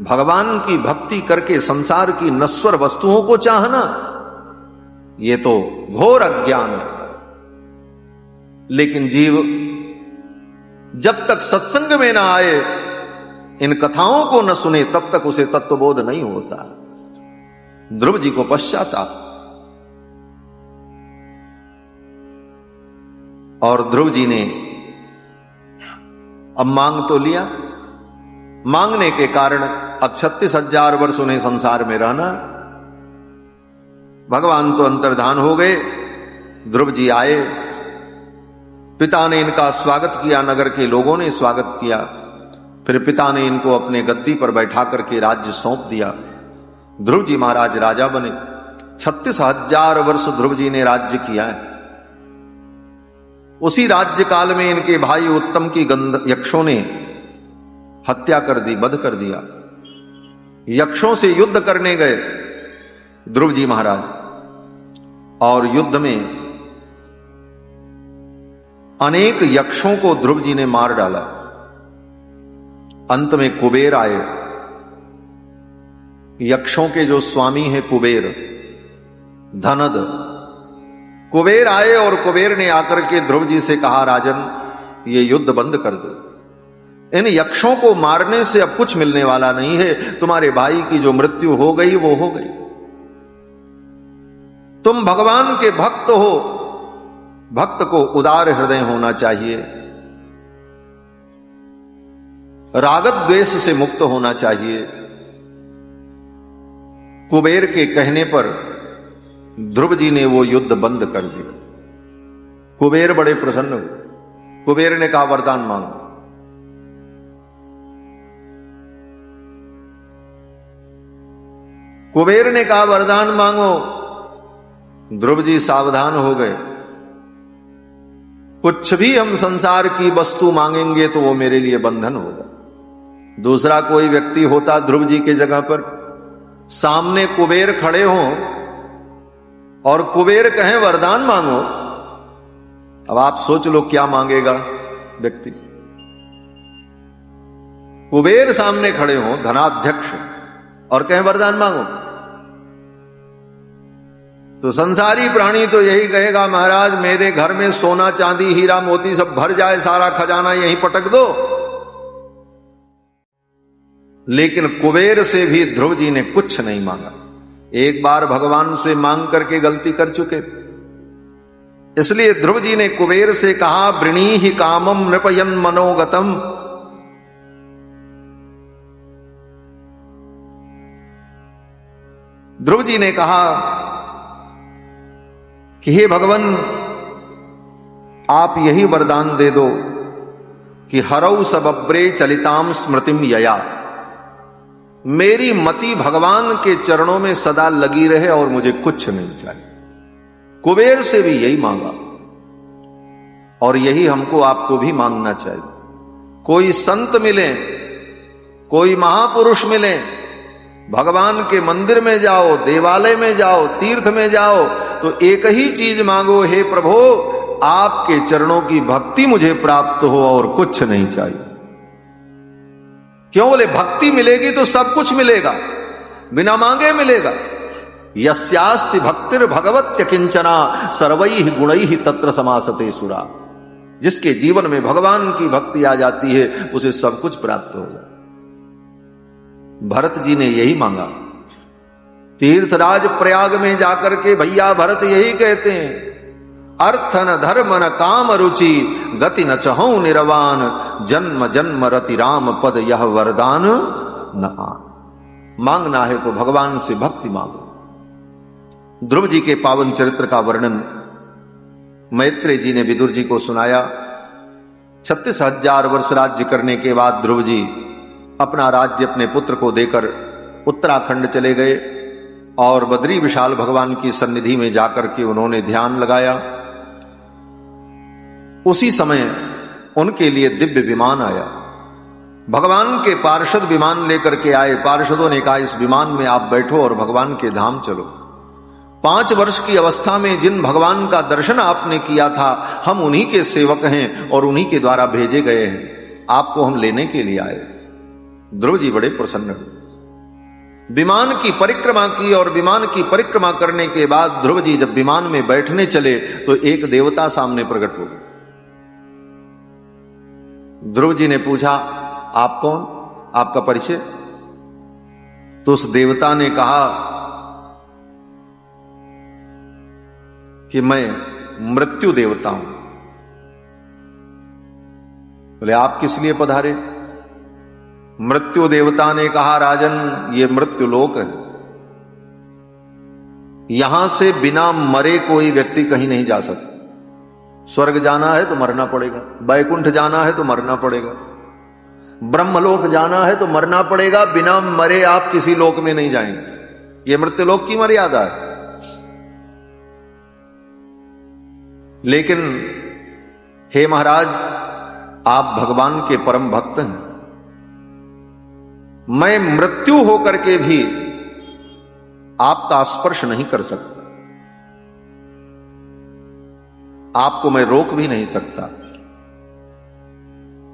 भगवान की भक्ति करके संसार की नश्वर वस्तुओं को चाहना, ये तो घोर अज्ञान है। लेकिन जीव जब तक सत्संग में ना आए, इन कथाओं को न सुने, तब तक उसे तत्वबोध नहीं होता। ध्रुव जी को पश्चाताप। और ध्रुव जी ने अब मांग तो लिया। मांगने के कारण अब 36,000 वर्ष उन्हें संसार में रहना। भगवान तो अंतर्धान हो गए। ध्रुव जी आए, पिता ने इनका स्वागत किया, नगर के लोगों ने स्वागत किया। फिर पिता ने इनको अपने गद्दी पर बैठा करके राज्य सौंप दिया। ध्रुव जी महाराज राजा बने। 36,000 वर्ष ध्रुव जी ने राज्य किया है। उसी राज्य काल में इनके भाई उत्तम की यक्षों ने हत्या कर दी, वध कर दिया। यक्षों से युद्ध करने गए ध्रुव जी महाराज, और युद्ध में अनेक यक्षों को ध्रुव जी ने मार डाला। अंत में कुबेर आए। यक्षों के जो स्वामी हैं कुबेर, धनद, कुबेर आए और कुबेर ने आकर के ध्रुव जी से कहा, राजन ये युद्ध बंद कर दो। इन यक्षों को मारने से अब कुछ मिलने वाला नहीं है। तुम्हारे भाई की जो मृत्यु हो गई वो हो गई। तुम भगवान के भक्त हो, भक्त को उदार हृदय होना चाहिए, रागत द्वेष से मुक्त होना चाहिए। कुबेर के कहने पर ध्रुव जी ने वो युद्ध बंद कर दिया। कुबेर बड़े प्रसन्न हुए। कुबेर ने कहा, वरदान मांगो। कुबेर ने कहा, वरदान मांगो। ध्रुव जी सावधान हो गए। कुछ भी हम संसार की वस्तु मांगेंगे तो वो मेरे लिए बंधन होगा। दूसरा कोई व्यक्ति होता ध्रुव जी के जगह पर, सामने कुबेर खड़े हों और कुबेर कहें वरदान मांगो, अब आप सोच लो क्या मांगेगा व्यक्ति। कुबेर सामने खड़े हों, धनाध्यक्ष, और कहें वरदान मांगो, तो संसारी प्राणी तो यही कहेगा, महाराज मेरे घर में सोना चांदी हीरा मोती सब भर जाए, सारा खजाना यहीं पटक दो। लेकिन कुबेर से भी ध्रुव जी ने कुछ नहीं मांगा। एक बार भगवान से मांग करके गलती कर चुके, इसलिए ध्रुव जी ने कुबेर से कहा, वृणीहि कामम नृपयन मनोगतम। ध्रुव जी ने कहा कि हे भगवान, आप यही वरदान दे दो कि हरौ सबब्रे चलिताम स्मृतिम यया, मेरी मति भगवान के चरणों में सदा लगी रहे और मुझे कुछ नहीं चाहिए। कुबेर से भी यही मांगा और यही हमको आपको भी मांगना चाहिए। कोई संत मिले, कोई महापुरुष मिले, भगवान के मंदिर में जाओ, देवालय में जाओ, तीर्थ में जाओ, तो एक ही चीज मांगो, हे प्रभु आपके चरणों की भक्ति मुझे प्राप्त हो और कुछ नहीं चाहिए। क्यों? बोले भक्ति मिलेगी तो सब कुछ मिलेगा, बिना मांगे मिलेगा। यस्यास्ति भक्तिर भगवत्य किंचना सर्वैहि गुणैहि तत्र समासते सुरा। जिसके जीवन में भगवान की भक्ति आ जाती है उसे सब कुछ प्राप्त होगा। भरत जी ने यही मांगा। तीर्थराज प्रयाग में जाकर के भैया भरत यही कहते हैं, अर्थ न धर्म न काम रुचि गति न चहु निरवान, जन्म जन्म रति राम पद यह वरदान न आन। मांगना है तो भगवान से भक्ति मांगो। ध्रुव जी के पावन चरित्र का वर्णन मैत्रेय जी ने विदुर जी को सुनाया। 36,000 वर्ष राज्य करने के बाद ध्रुव जी अपना राज्य अपने पुत्र को देकर उत्तराखंड चले गए और बद्री विशाल भगवान की सन्निधि में जाकर के उन्होंने ध्यान लगाया। उसी समय उनके लिए दिव्य विमान आया। भगवान के पार्षद विमान लेकर के आए। पार्षदों ने कहा, इस विमान में आप बैठो और भगवान के धाम चलो। 5 वर्ष की अवस्था में जिन भगवान का दर्शन आपने किया था, हम उन्हीं के सेवक हैं और उन्हीं के द्वारा भेजे गए हैं, आपको हम लेने के लिए आए। ध्रुव जी बड़े प्रसन्न हुए। विमान की परिक्रमा की और विमान की परिक्रमा करने के बाद ध्रुव जी जब विमान में बैठने चले तो एक देवता सामने प्रकट हो गए। ध्रुव जी ने पूछा, आप कौन, आपका परिचय? तो उस देवता ने कहा कि मैं मृत्यु देवता हूं। बोले, आप किस लिए पधारे? मृत्यु देवता ने कहा, राजन ये मृत्यु लोक है, यहां से बिना मरे कोई व्यक्ति कहीं नहीं जा सकता। स्वर्ग जाना है तो मरना पड़ेगा, वैकुंठ जाना है तो मरना पड़ेगा, ब्रह्मलोक जाना है तो मरना पड़ेगा, बिना मरे आप किसी लोक में नहीं जाएंगे। यह मृत्युलोक की मर्यादा है। लेकिन हे महाराज, आप भगवान के परम भक्त हैं, मैं मृत्यु होकर के भी आपका स्पर्श नहीं कर सकता, आपको मैं रोक भी नहीं सकता,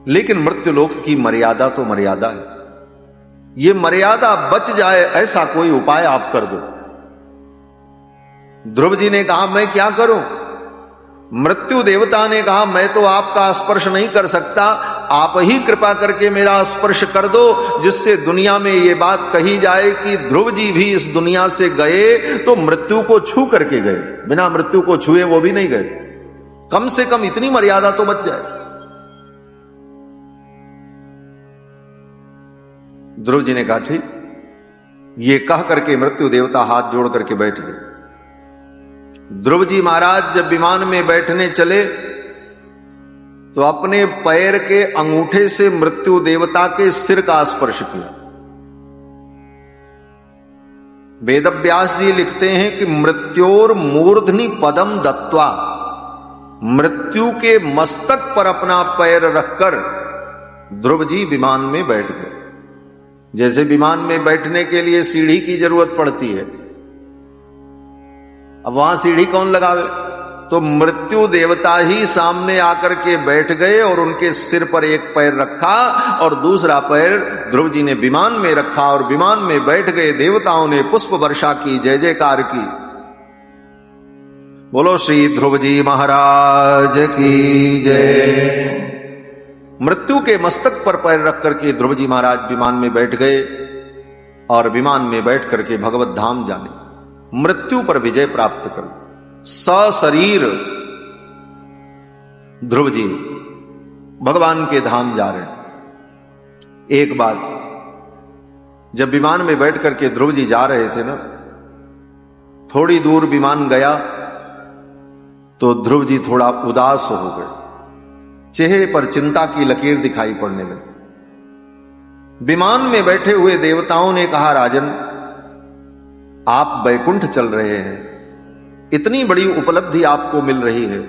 लेकिन मृत्युलोक की मर्यादा तो मर्यादा है। ये मर्यादा बच जाए ऐसा कोई उपाय आप कर दो। ध्रुव जी ने कहा, मैं क्या करूं? मृत्यु देवता ने कहा, मैं तो आपका स्पर्श नहीं कर सकता, आप ही कृपा करके मेरा स्पर्श कर दो, जिससे दुनिया में ये बात कही जाए कि ध्रुव जी भी इस दुनिया से गए तो मृत्यु को छू करके गए, बिना मृत्यु को छुए वो भी नहीं गए। कम से कम इतनी मर्यादा तो बच जाए। ध्रुव जी ने कहा, ठीक। ये कह करके मृत्यु देवता हाथ जोड़ करके बैठ गए। ध्रुव जी महाराज जब विमान में बैठने चले तो अपने पैर के अंगूठे से मृत्यु देवता के सिर का स्पर्श किया। वेदव्यास जी लिखते हैं कि मृत्योर मूर्धनि पदम दत्वा, मृत्यु के मस्तक पर अपना पैर रखकर ध्रुव जी विमान में बैठ गए। जैसे विमान में बैठने के लिए सीढ़ी की जरूरत पड़ती है, अब वहां सीढ़ी कौन लगावे? तो मृत्यु देवता ही सामने आकर के बैठ गए और उनके सिर पर एक पैर रखा और दूसरा पैर ध्रुव जी ने विमान में रखा और विमान में बैठ गए। देवताओं ने पुष्प वर्षा की, जय जयकार की। बोलो श्री ध्रुव जी महाराज की जय। मृत्यु के मस्तक पर पैर रख करके ध्रुव जी महाराज विमान में बैठ गए और विमान में बैठ करके भगवत धाम जाने, मृत्यु पर विजय प्राप्त करो। सशरीर ध्रुव जी भगवान के धाम जा रहे हैं। एक बात, जब विमान में बैठ करके ध्रुव जी जा रहे थे ना, थोड़ी दूर विमान गया तो ध्रुव जी थोड़ा उदास हो गए, चेहरे पर चिंता की लकीर दिखाई पड़ने लगी। विमान में बैठे हुए देवताओं ने कहा, राजन आप वैकुंठ चल रहे हैं, इतनी बड़ी उपलब्धि आपको मिल रही है,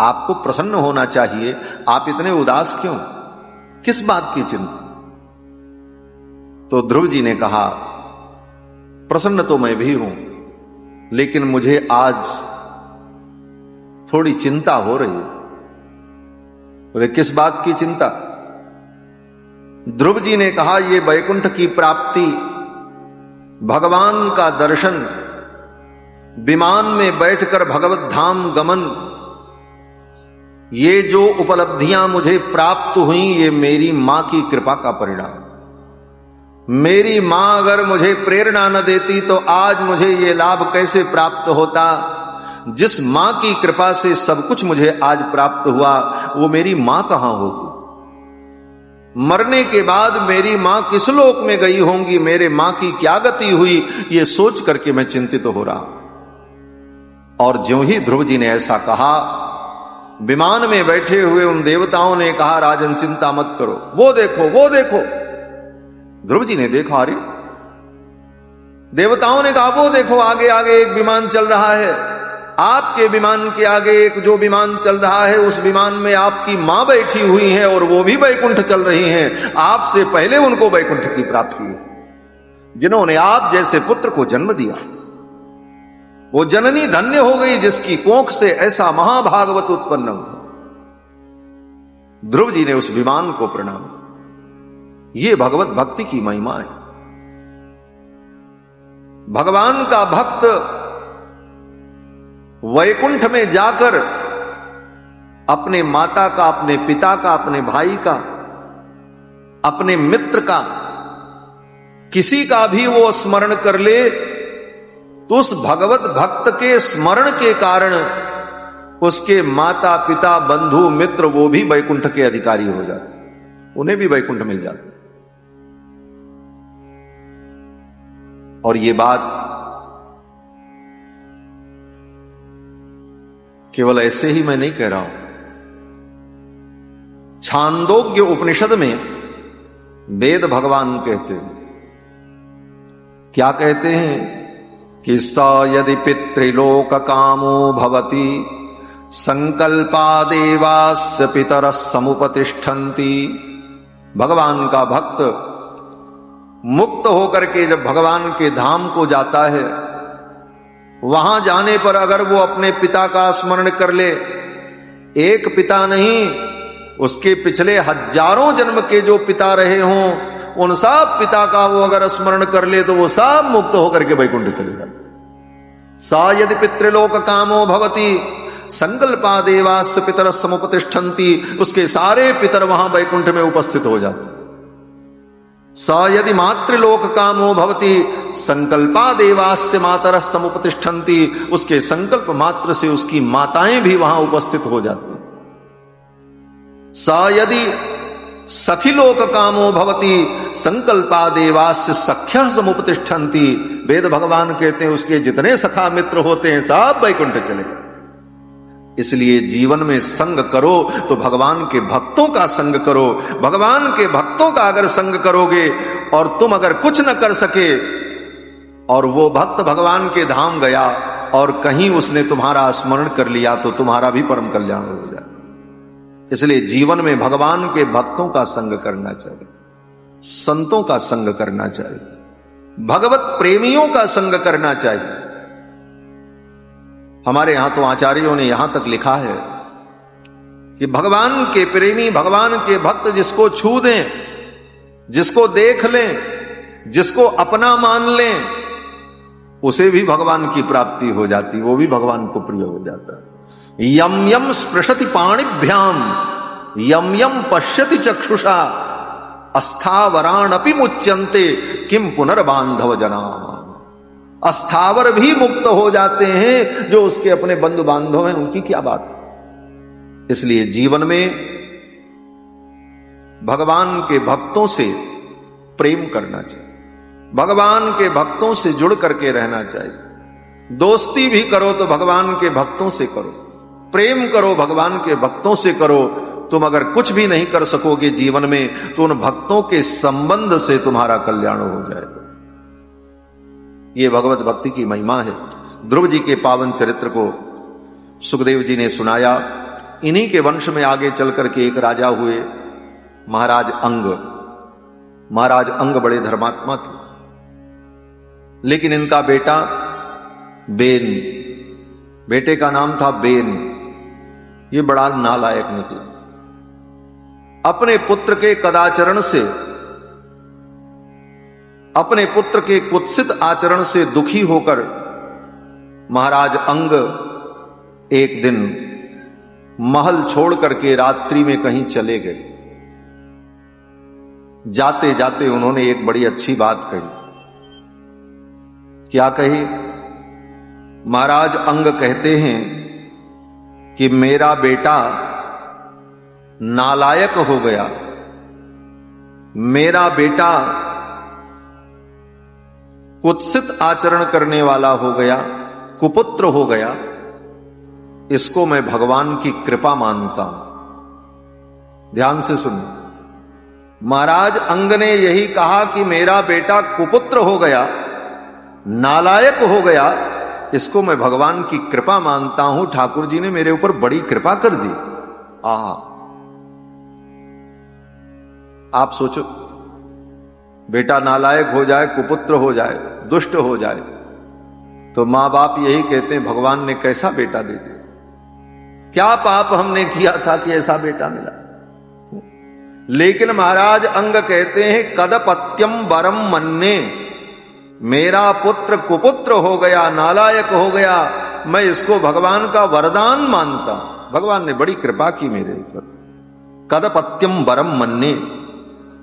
आपको प्रसन्न होना चाहिए, आप इतने उदास क्यों, किस बात की चिंता? तो ध्रुव जी ने कहा, प्रसन्न तो मैं भी हूं, लेकिन मुझे आज थोड़ी चिंता हो रही है। बोले, किस बात की चिंता? ध्रुव जी ने कहा, ये वैकुंठ की प्राप्ति, भगवान का दर्शन, विमान में बैठकर भगवत धाम गमन, ये जो उपलब्धियां मुझे प्राप्त हुई, ये मेरी मां की कृपा का परिणाम। मेरी मां अगर मुझे प्रेरणा न देती तो आज मुझे ये लाभ कैसे प्राप्त होता? जिस मां की कृपा से सब कुछ मुझे आज प्राप्त हुआ, वो मेरी मां कहां होगी? मरने के बाद मेरी मां किस लोक में गई होंगी, मेरे मां की क्या गति हुई, ये सोच करके मैं चिंतित हो रहा। और ज्यों ही ध्रुव जी ने ऐसा कहा, विमान में बैठे हुए उन देवताओं ने कहा, राजन चिंता मत करो, वो देखो वो देखो। ध्रुव जी ने देखा, अरे, देवताओं ने कहा, वो देखो आगे आगे एक विमान चल रहा है, आपके विमान के आगे एक जो विमान चल रहा है, उस विमान में आपकी मां बैठी हुई है और वो भी वैकुंठ चल रही हैं। आपसे पहले उनको वैकुंठ की प्राप्ति है, जिन्होंने आप जैसे पुत्र को जन्म दिया। वो जननी धन्य हो गई जिसकी कोख से ऐसा महाभागवत उत्पन्न हुआ। ध्रुव जी ने उस विमान को प्रणाम। ये भगवत भक्ति की महिमा है। भगवान का भक्त वैकुंठ में जाकर अपने माता का, अपने पिता का, अपने भाई का, अपने मित्र का, किसी का भी वो स्मरण कर ले तो उस भगवत भक्त के स्मरण के कारण उसके माता पिता बंधु मित्र वो भी वैकुंठ के अधिकारी हो जाते, उन्हें भी वैकुंठ मिल जाता। और ये बात केवल ऐसे ही मैं नहीं कह रहा हूं। छांदोग्य उपनिषद में वेद भगवान कहते हैं, क्या कहते हैं कि स यदि पितृलोक कामो भवति संकल्पादेवास्य पितरः समुपतिष्ठन्ति। भगवान का भक्त मुक्त होकर के जब भगवान के धाम को जाता है, वहां जाने पर अगर वो अपने पिता का स्मरण कर ले, एक पिता नहीं, उसके पिछले हजारों जन्म के जो पिता रहे हों, उन सब पिता का वो अगर स्मरण कर ले तो वो सब मुक्त होकर के वैकुंठ चले जाते। सा यदि पितृलोक कामो भवति संकल्पादेवास्य पितर समुपतिष्ठन्ति, उसके सारे पितर वहां वैकुंठ में उपस्थित हो जाते। स यदि मातृलोक कामो भवति संकल्पादेवास्य मातरः समुपतिष्ठन्ति, उसके संकल्प मात्र से उसकी माताएं भी वहां उपस्थित हो जाती। स यदि सखिलोक कामो भवति संकल्पादेवास्य सख्यः समुपतिष्ठन्ति। वेद भगवान कहते हैं उसके जितने सखा मित्र होते हैं सब वैकुंठ चले गए। इसलिए जीवन में संग करो तो भगवान के भक्तों का संग करो। भगवान के भक्तों का अगर संग करोगे और तुम अगर कुछ न कर सके और वो भक्त भगवान के धाम गया और कहीं उसने तुम्हारा स्मरण कर लिया तो तुम्हारा भी परम कल्याण हो जाए। इसलिए जीवन में भगवान के भक्तों का संग करना चाहिए, संतों का संग करना चाहिए, भगवत प्रेमियों का संग करना चाहिए। हमारे यहां तो आचार्यों ने यहां तक लिखा है कि भगवान के प्रेमी, भगवान के भक्त जिसको छू दें, जिसको देख लें, जिसको अपना मान लें, उसे भी भगवान की प्राप्ति हो जाती, वो भी भगवान को प्रिय हो जाता है। यम यम स्पृशति पाणिभ्याम यम यम पश्यति चक्षुषा अस्थावराणपि मुच्यन्ते किम पुनर्बांधव जना। अस्थावर भी मुक्त हो जाते हैं, जो उसके अपने बंधु बांधव हैं उनकी क्या बात। इसलिए जीवन में भगवान के भक्तों से प्रेम करना चाहिए, भगवान के भक्तों से जुड़ करके रहना चाहिए। दोस्ती भी करो तो भगवान के भक्तों से करो, प्रेम करो भगवान के भक्तों से करो। तुम अगर कुछ भी नहीं कर सकोगे जीवन में तो उन भक्तों के संबंध से तुम्हारा कल्याण हो जाएगा। ये भगवत भक्ति की महिमा है। ध्रुव जी के पावन चरित्र को सुखदेव जी ने सुनाया। इन्हीं के वंश में आगे चल करके एक राजा हुए, महाराज अंग। महाराज अंग बड़े धर्मात्मा थे, लेकिन इनका बेटा बेन, बेटे का नाम था बेन, ये बड़ा नालायक निकला। अपने पुत्र के कदाचरण से, अपने पुत्र के कुत्सित आचरण से दुखी होकर महाराज अंग एक दिन महल छोड़ करके रात्रि में कहीं चले गए। जाते जाते उन्होंने एक बड़ी अच्छी बात कही। क्या कही? महाराज अंग कहते हैं कि मेरा बेटा नालायक हो गया, मेरा बेटा कुत्सित आचरण करने वाला हो गया, कुपुत्र हो गया। इसको मैं भगवान की कृपा मानता हूं। ध्यान से सुनो, महाराज अंग ने यही कहा कि मेरा बेटा कुपुत्र हो गया, नालायक हो गया, इसको मैं भगवान की कृपा मानता हूं। ठाकुर जी ने मेरे ऊपर बड़ी कृपा कर दी। आप सोचो, बेटा नालायक हो जाए, कुपुत्र हो जाए, दुष्ट हो जाए, तो मां बाप यही कहते हैं भगवान ने कैसा बेटा दे दिया, क्या पाप हमने किया था कि ऐसा बेटा मिला। लेकिन महाराज अंग कहते हैं कदपत्यम वरम मन्ने, मेरा पुत्र कुपुत्र हो गया, नालायक हो गया, मैं इसको भगवान का वरदान मानता। भगवान ने बड़ी कृपा की मेरे ऊपर। कदपत्यम वरम मन्ने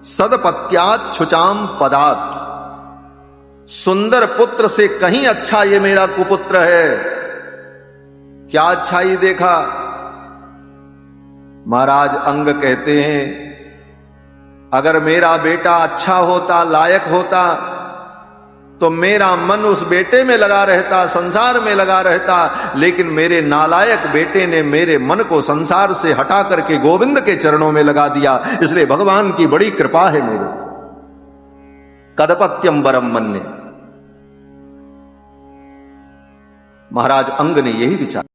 सदपत्यात् छुचाम पदात्, सुंदर पुत्र से कहीं अच्छा ये मेरा कुपुत्र है। क्या अच्छाई देखा? महाराज अंग कहते हैं अगर मेरा बेटा अच्छा होता, लायक होता, तो मेरा मन उस बेटे में लगा रहता, संसार में लगा रहता, लेकिन मेरे नालायक बेटे ने मेरे मन को संसार से हटा करके गोविंद के चरणों में लगा दिया। इसलिए भगवान की बड़ी कृपा है मेरे। कदपत्यम वरम मन्ये। महाराज अंग ने यही विचार